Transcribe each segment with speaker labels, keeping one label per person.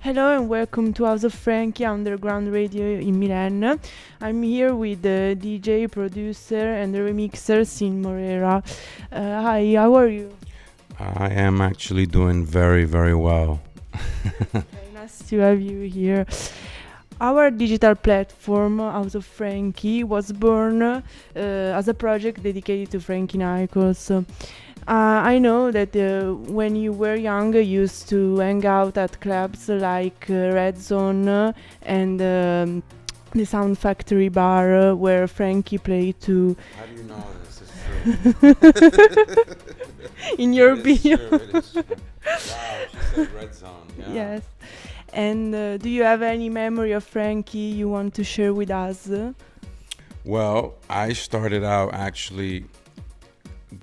Speaker 1: Hello and welcome to House of Frankie Underground Radio in Milan. I'm here with the DJ, producer, and the remixer Sin Morera. Hi, how are you?
Speaker 2: I am actually doing very, very well.
Speaker 1: Very nice to have you here. Our digital platform, House of Frankie, was born as a project dedicated to Frankie Knuckles. I know that when you were young, you used to hang out at clubs like Red Zone and the Sound Factory bar where Frankie played too.
Speaker 2: How do you know this is true?
Speaker 1: In your
Speaker 2: It is
Speaker 1: bio.
Speaker 2: true, it is true. Wow, she said red zone. Yeah.
Speaker 1: Yes. And do you have any memory of Frankie you want to share with us?
Speaker 2: Well, I started out actually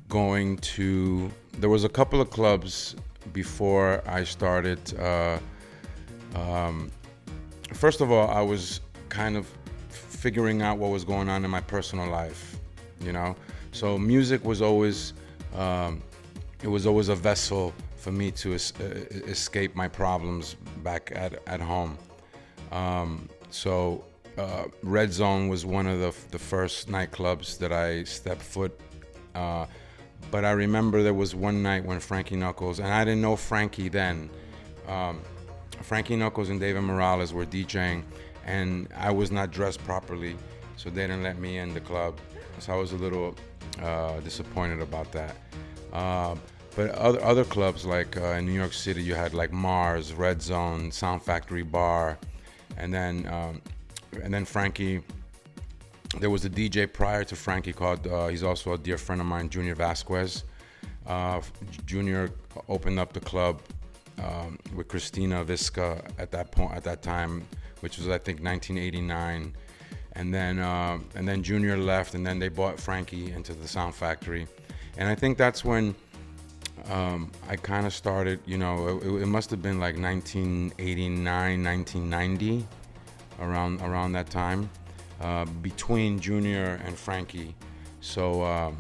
Speaker 2: going to. There was a couple of clubs before I started. First of all, I was kind of figuring out what was going on in my personal life, you know. So music was always, it was always a vessel for me to escape my problems back at home. So Red Zone was one of the first nightclubs that I stepped foot. But I remember there was one night when Frankie Knuckles, and I didn't know Frankie then. Frankie Knuckles and David Morales were DJing, and I was not dressed properly, so they didn't let me in the club. So I was a little disappointed about that. But other clubs like in New York City, you had like Mars, Red Zone, Sound Factory Bar, and then Frankie. There was a DJ prior to Frankie called, he's also a dear friend of mine, Junior Vasquez. Junior opened up the club with Christina Visca at that time, which was I think 1989. And then Junior left, and then they bought Frankie into the Sound Factory. And I think that's when I kind of started, you know, it must have been like 1989, 1990, around that time. Between Junior and Frankie, so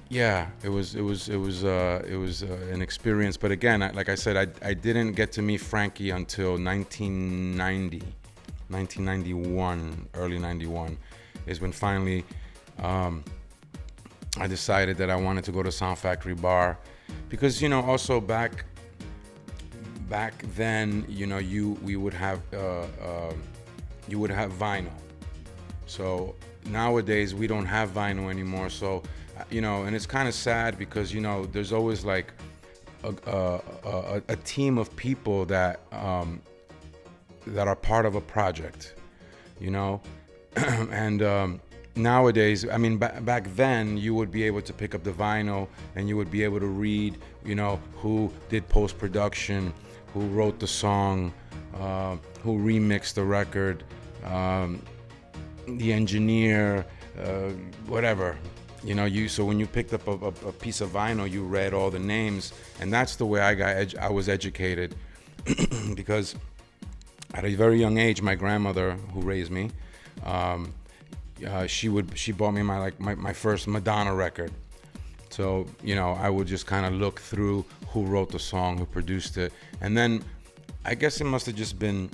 Speaker 2: yeah, it was an experience. But again, like I said, I didn't get to meet Frankie until 1991, early 91, is when finally I decided that I wanted to go to Sound Factory Bar, because you know also back then, you know, we would have you would have vinyl. So nowadays we don't have vinyl anymore. So, you know, and it's kind of sad because, you know, there's always like a team of people that are part of a project, you know, and nowadays, I mean, back then you would be able to pick up the vinyl and you would be able to read, you know, who did post-production, who wrote the song, who remixed the record, the engineer, whatever, you know. So when you picked up a piece of vinyl, you read all the names, and that's the way I was educated. Because at a very young age, my grandmother, who raised me, she bought me my first Madonna record. So you know, I would just kind of look through who wrote the song, who produced it, and then I guess it must have just been.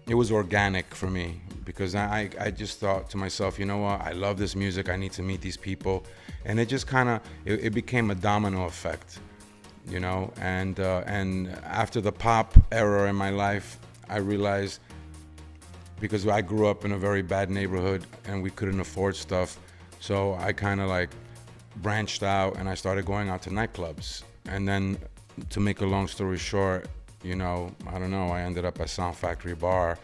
Speaker 2: It was organic for me, because I just thought to myself, you know what, I love this music, I need to meet these people, and it just kind of it became a domino effect, you know. And after the pop era in my life, I realized, because I grew up in a very bad neighborhood and we couldn't afford stuff, so I kind of like branched out and I started going out to nightclubs. And then, to make a long story short, you know, I don't know, I ended up at Sound Factory Bar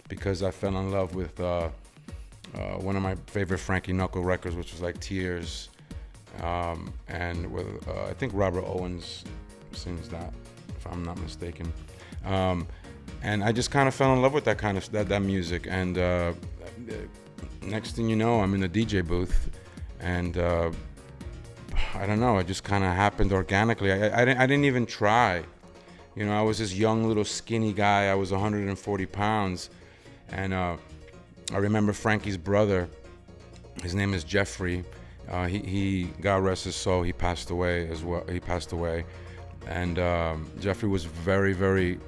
Speaker 2: because I fell in love with one of my favorite Frankie Knuckles records, which was like Tears, and with I think Robert Owens sings that, if I'm not mistaken. And I just kind of fell in love with that kind of that music. And next thing you know, I'm in the DJ booth, and I don't know, it just kind of happened organically. I didn't even try. You know, I was this young little skinny guy. I was 140 pounds. And I remember Frankie's brother, his name is Jeffrey. He God rest his soul, he passed away as well. He passed away. And Jeffrey was very, very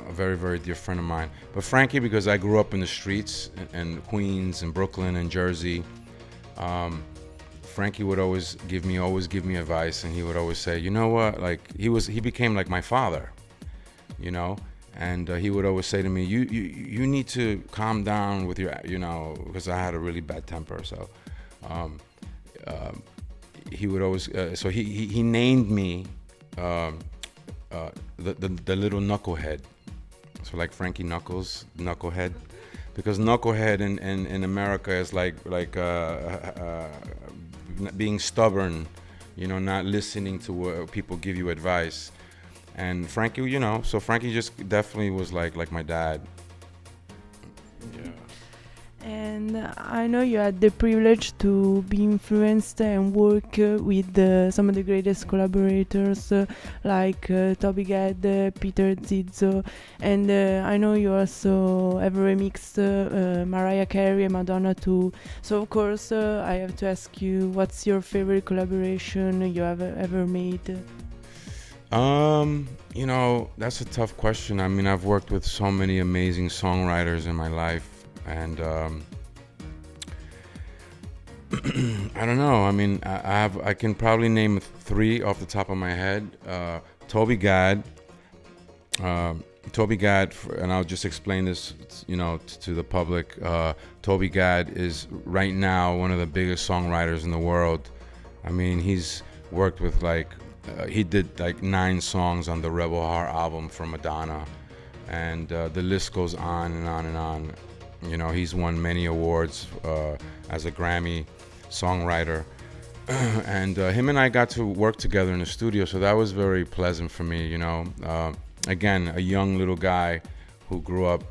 Speaker 2: a very, very dear friend of mine. But Frankie, because I grew up in the streets in Queens and Brooklyn and Jersey, Frankie would always give me advice, and he would always say, you know what, like he became like my father, you know, and he would always say to me, you need to calm down with your, you know, because I had a really bad temper, so he would always, so he named me the little knucklehead, so like Frankie Knuckles, knucklehead, because knucklehead in America is like being stubborn, you know, not listening to what people give you advice. And Frankie, you know, so Frankie just definitely was like my dad. Yeah.
Speaker 1: And I know you had the privilege to be influenced and work with some of the greatest collaborators like Toby Gad, Peter Zizzo, and I know you also have remixed Mariah Carey and Madonna too. So of course I have to ask you, what's your favorite collaboration you have ever made?
Speaker 2: You know, that's a tough question. I mean, I've worked with so many amazing songwriters in my life. And I don't know. I mean, I can probably name 3 off the top of my head. Toby Gad, and I'll just explain this, you know, to the public. Toby Gad is right now one of the biggest songwriters in the world. I mean, he's worked with he did like 9 songs on the Rebel Heart album from Madonna, and the list goes on and on and on. You know, he's won many awards as a Grammy songwriter. And him and I got to work together in the studio, so that was very pleasant for me, you know. Again, a young little guy who grew up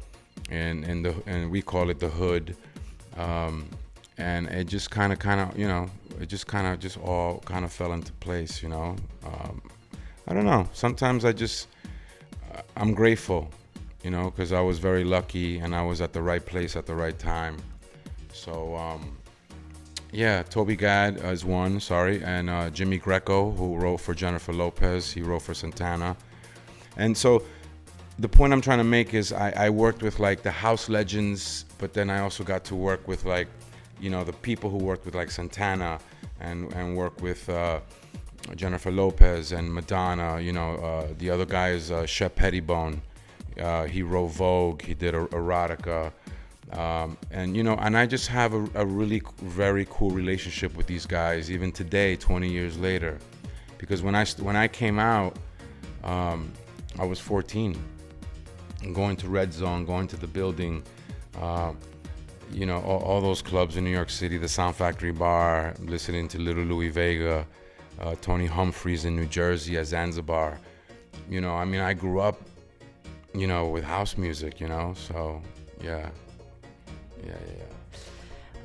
Speaker 2: and we call it the hood. And it just kind of, you know, it just all kind of fell into place, you know. I don't know. Sometimes I'm grateful, you know, because I was very lucky and I was at the right place at the right time. So, yeah, Toby Gad is one, and Jimmy Greco, who wrote for Jennifer Lopez, he wrote for Santana. And so the point I'm trying to make is I worked with like the house legends, but then I also got to work with like, you know, the people who worked with like Santana and work with Jennifer Lopez and Madonna, you know, the other guy is Shep Pettibone. He wrote Vogue, he did erotica, and you know, and I just have a really very cool relationship with these guys even today, 20 years later, because when I came out, I was 14, going to Red Zone, going to the building, you know, all those clubs in New York City, the Sound Factory Bar, listening to Little Louis Vega, Tony Humphries in New Jersey at Zanzibar. You know, I mean, I grew up, you know, with house music, you know, so yeah.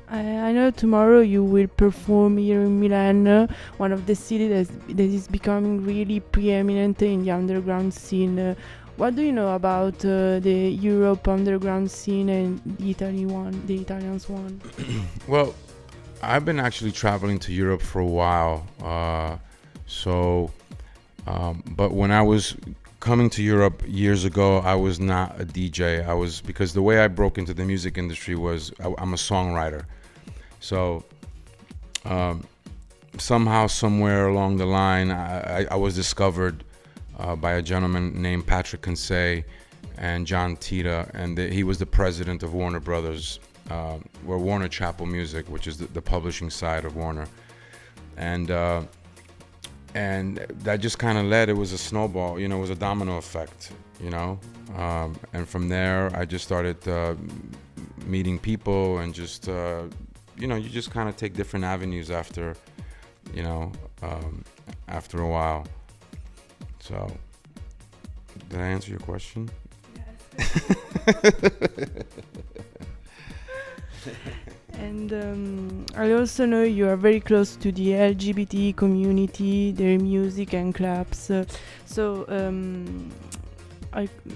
Speaker 1: I know tomorrow you will perform here in Milan, one of the cities that is becoming really preeminent in the underground scene. What do you know about the Europe underground scene and the Italians one?
Speaker 2: Well, I've been actually traveling to Europe for a while, but when I was coming to Europe years ago, I was not a DJ. Because the way I broke into the music industry was I'm a songwriter. So somehow, somewhere along the line, I was discovered by a gentleman named Patrick Kinsey and John Tita, and he was the president of Warner Brothers, or Warner Chappell Music, which is the publishing side of Warner. And that just kind of led, it was a snowball, you know, it was a domino effect, you know. And from there, I just started meeting people and just, you know, you just kind of take different avenues after, you know, after a while. So, did I answer your question? Yes.
Speaker 1: And I also know you are very close to the LGBT community, their music and clubs.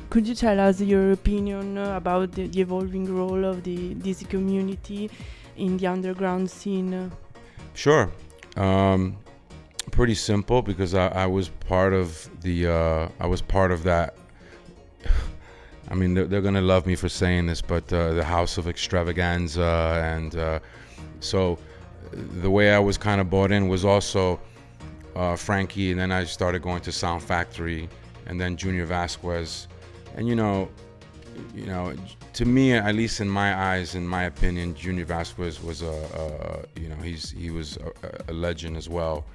Speaker 1: Could you tell us your opinion about the evolving role of this community in the underground scene?
Speaker 2: Sure. Pretty simple, because I was part of that I mean, they're gonna love me for saying this, but the House of Extravaganza, and so the way I was kind of bought in was also Frankie, and then I started going to Sound Factory, and then Junior Vasquez, and to me, at least in my eyes, in my opinion, Junior Vasquez was he was a legend as well,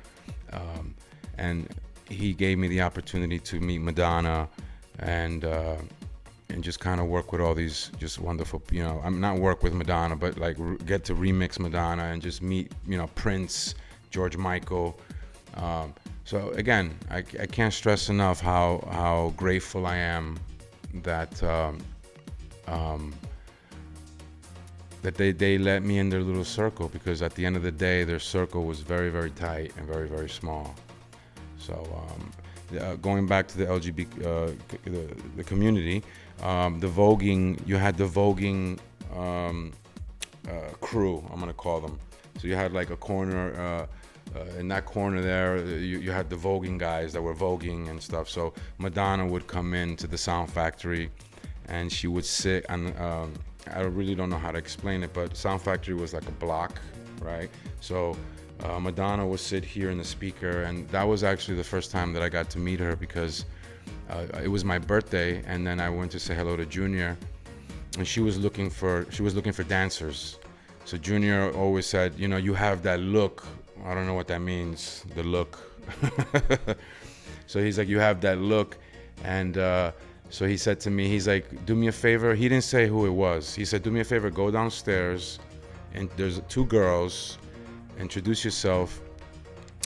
Speaker 2: and he gave me the opportunity to meet Madonna, and just kind of work with all these just wonderful, I'm not work with Madonna, but like get to remix Madonna and just meet, Prince, George Michael. So again, I can't stress enough how grateful I am that that they let me in their little circle, because at the end of the day, their circle was very, very tight and very, very small. So going back to the LGBT, the community, the voguing, you had the voguing crew, I'm gonna call them. So you had like a corner, in that corner there, you had the voguing guys that were voguing and stuff. So Madonna would come into the Sound Factory, and she would sit, and I really don't know how to explain it, but Sound Factory was like a block, right? So Madonna would sit here in the speaker, and that was actually the first time that I got to meet her, because it was my birthday, and then I went to say hello to Junior, and she was looking for dancers. So Junior always said, you have that look. I don't know what that means, the look. So he's like, you have that look, and so he said to me, he's like, do me a favor. He didn't say who it was. He said, do me a favor, go downstairs, and there's 2 girls, introduce yourself.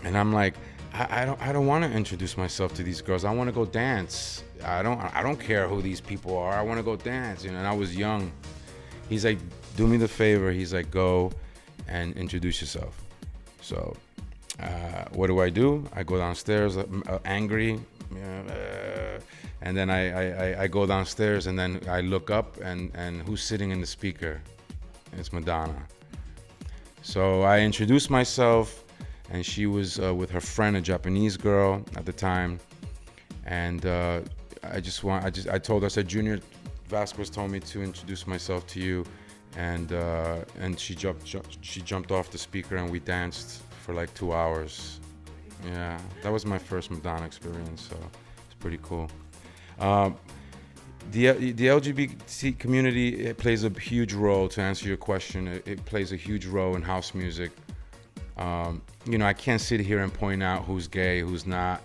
Speaker 2: And I'm like, I don't want to introduce myself to these girls. I want to go dance. I don't care who these people are. I want to go dance, and I was young. He's like, do me the favor. He's like, go and introduce yourself. So what do? I go downstairs angry, and then I go downstairs, and then I look up, and who's sitting in the speaker? It's Madonna. So I introduced myself, and she was with her friend, a Japanese girl at the time, and I told her, I said, Junior Vasquez told me to introduce myself to you, and she jumped off the speaker, and we danced for like 2 hours. Yeah, that was my first Madonna experience, so it's pretty cool. The LGBT community, it plays a huge role. To answer your question, it plays a huge role in house music. I can't sit here and point out who's gay, who's not,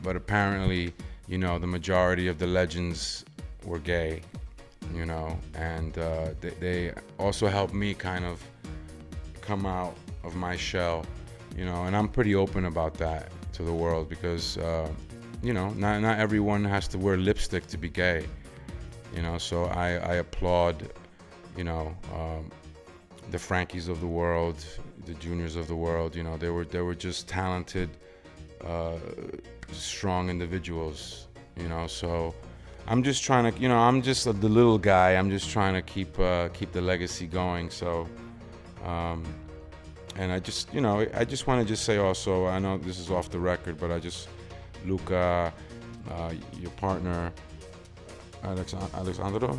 Speaker 2: but apparently, the majority of the legends were gay, and they also helped me kind of come out of my shell, and I'm pretty open about that to the world, because not everyone has to wear lipstick to be gay, so I applaud the Frankies of the world, the Juniors of the world. They were just talented, strong individuals, so I'm just trying to, I'm just the little guy. I'm just trying to keep the legacy going. So and I just want to just say also, I know this is off the record, but Luca, your partner, Alexandro,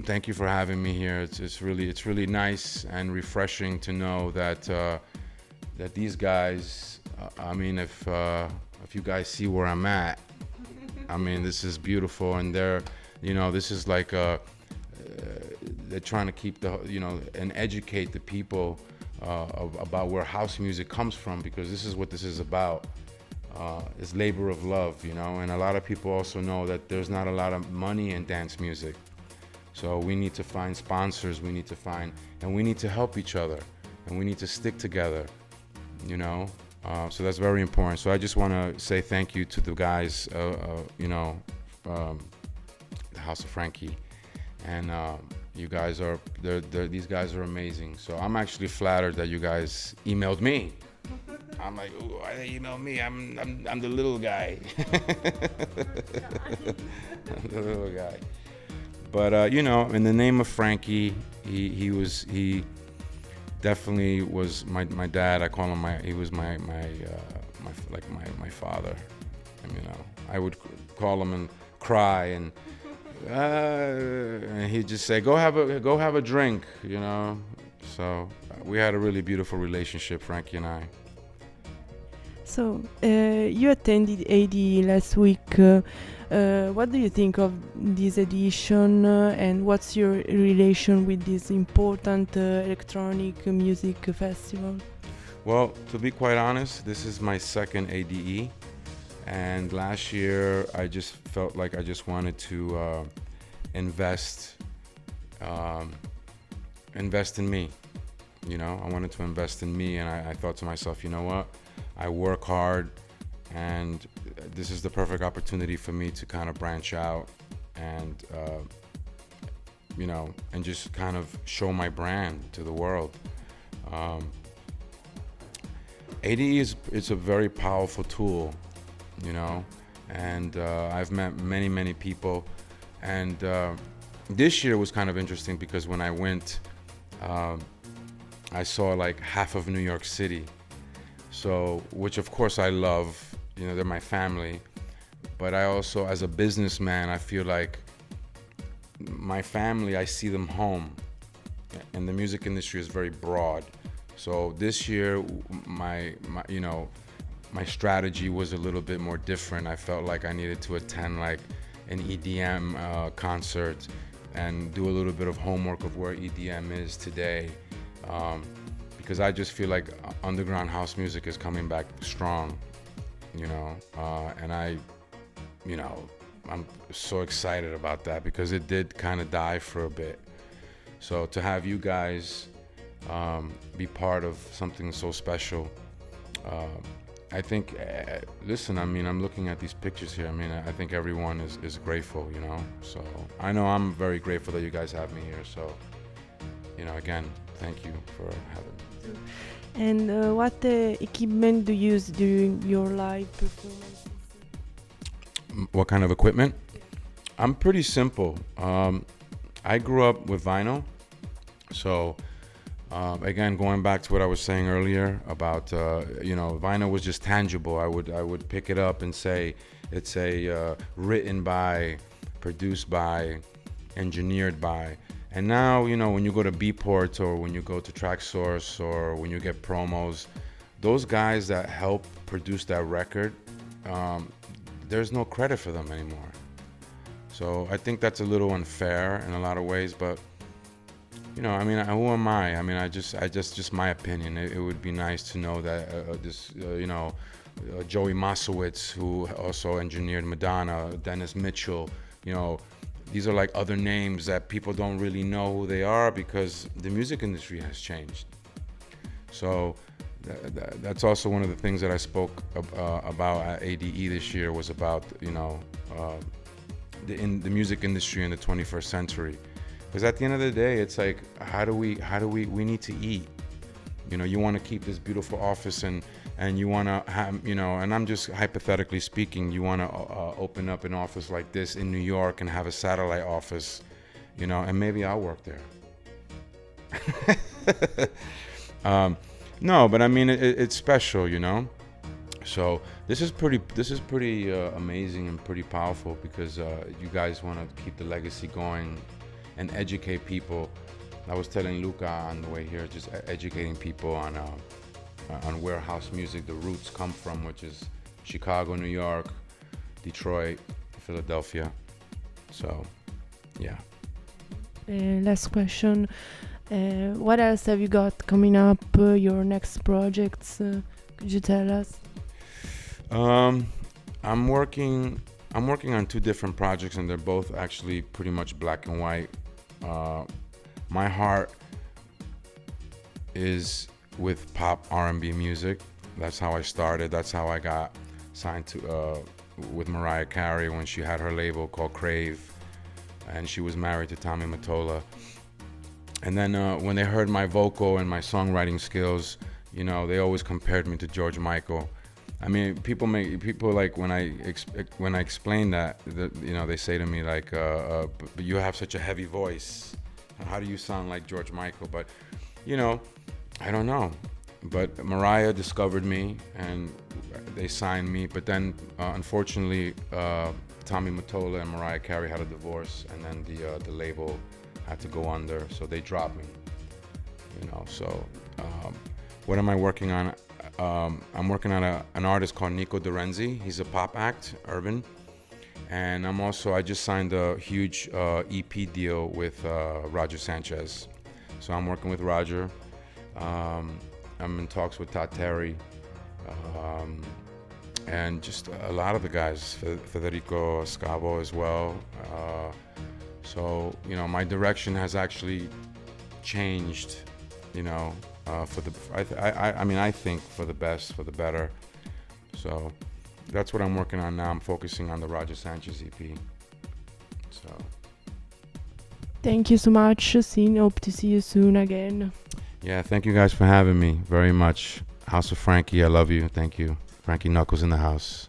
Speaker 2: thank you for having me here. It's really nice and refreshing to know that that these guys, if you guys see where I'm at, this is beautiful, and this is like they're trying to keep and educate the people about where house music comes from, because this is what this is about. It's labor of love, and a lot of people also know that there's not a lot of money in dance music. So we need to find sponsors, we need to help each other, and we need to stick together, so that's very important. So I just want to say thank you to the guys, the House of Frankie, and you guys these guys are amazing. So I'm actually flattered that you guys emailed me. I'm like, ooh, why they email me? I'm the little guy. I'm the little guy. But in the name of Frankie, he definitely was my dad. I call him he was my father, I would call him and cry, and he'd just say, go have a drink, you know. So we had a really beautiful relationship, Frankie and I.
Speaker 1: So, you attended AD last week. What do you think of this edition, and what's your relation with this important electronic music festival?
Speaker 2: Well, to be quite honest, this is my second ADE, and last year I just felt like I just wanted to invest in me. You know, I wanted to invest in me, and I thought to myself, you know what? I work hard, and this is the perfect opportunity for me to kind of branch out and, you know, and just kind of show my brand to the world. ADE it's a very powerful tool, you know, and I've met many people, and this year was kind of interesting because when I went, I saw like half of New York City, so which of course I love, you know, they're my family, but I also, as a businessman, I feel like my family, I see them home, and the music industry is very broad. So this year, my you know, my strategy was a little bit more different. I felt like I needed to attend like an EDM concert and do a little bit of homework of where EDM is today, because I just feel like underground house music is coming back strong, you know, and you know, I'm so excited about that because it did kind of die for a bit. So to have you guys be part of something so special, I think, listen, I mean, I'm looking at these pictures here. I mean, I think everyone is grateful, you know. So I know I'm very grateful that you guys have me here. So, you know, again, thank you for having me.
Speaker 1: And what equipment do you use during your live performances?
Speaker 2: What kind of equipment? I'm pretty simple. I grew up with vinyl, so again, going back to what I was saying earlier about you know, vinyl was just tangible. I would pick it up and say it's a written by, produced by, engineered by. And now, you know, when you go to Beatport or when you go to TrackSource or when you get promos, those guys that help produce that record, there's no credit for them anymore. So I think that's a little unfair in a lot of ways, but you know, I mean, who am I? I mean, I just my opinion. It would be nice to know that this, you know, Joey Masowitz, who also engineered Madonna, Dennis Mitchell, you know, these are like other names that people don't really know who they are because the music industry has changed. So that's also one of the things that I spoke about at ADE this year was about, you know, the music industry in the 21st century. Because at the end of the day, it's like, we need to eat. You know, you want to keep this beautiful office and you want to have, you know, and I'm just hypothetically speaking, you want to open up an office like this in New York and have a satellite office, you know, and maybe I'll work there. No, but I mean, it's special, you know. So this is pretty amazing and pretty powerful because you guys want to keep the legacy going and educate people. I was telling Luca on the way here, just educating people on where house music, the roots come from, which is Chicago, New York, Detroit, Philadelphia. So, yeah.
Speaker 1: Last question. What else have you got coming up? Your next projects? Could you tell us?
Speaker 2: I'm working on two different projects, and they're both actually pretty much black and white. My heart is with pop R&B music. That's how I started. That's how I got signed to with Mariah Carey when she had her label called Crave, and she was married to Tommy Mottola. And then when they heard my vocal and my songwriting skills, you know, they always compared me to George Michael. I mean, people like when I explain that, you know, they say to me like, but you have such a heavy voice. How do you sound like George Michael? But, you know, I don't know. But Mariah discovered me and they signed me. But then, unfortunately, Tommy Mottola and Mariah Carey had a divorce, and then the label had to go under, so they dropped me. You know, so what am I working on? I'm working on an artist called Nico Dorenzi. He's a pop act, urban. And I just signed a huge EP deal with Roger Sanchez. So I'm working with Roger. I'm in talks with Todd Terry. And just a lot of the guys, Federico Scavo as well. So, you know, my direction has actually changed, you know, for the, I mean, I think for the best, for the better. So that's what I'm working on now. I'm focusing on the Roger Sanchez EP. So.
Speaker 1: Thank you so much, Sin. Hope to see you soon again.
Speaker 2: Yeah, thank you guys for having me very much. House of Frankie, I love you. Thank you. Frankie Knuckles in the house.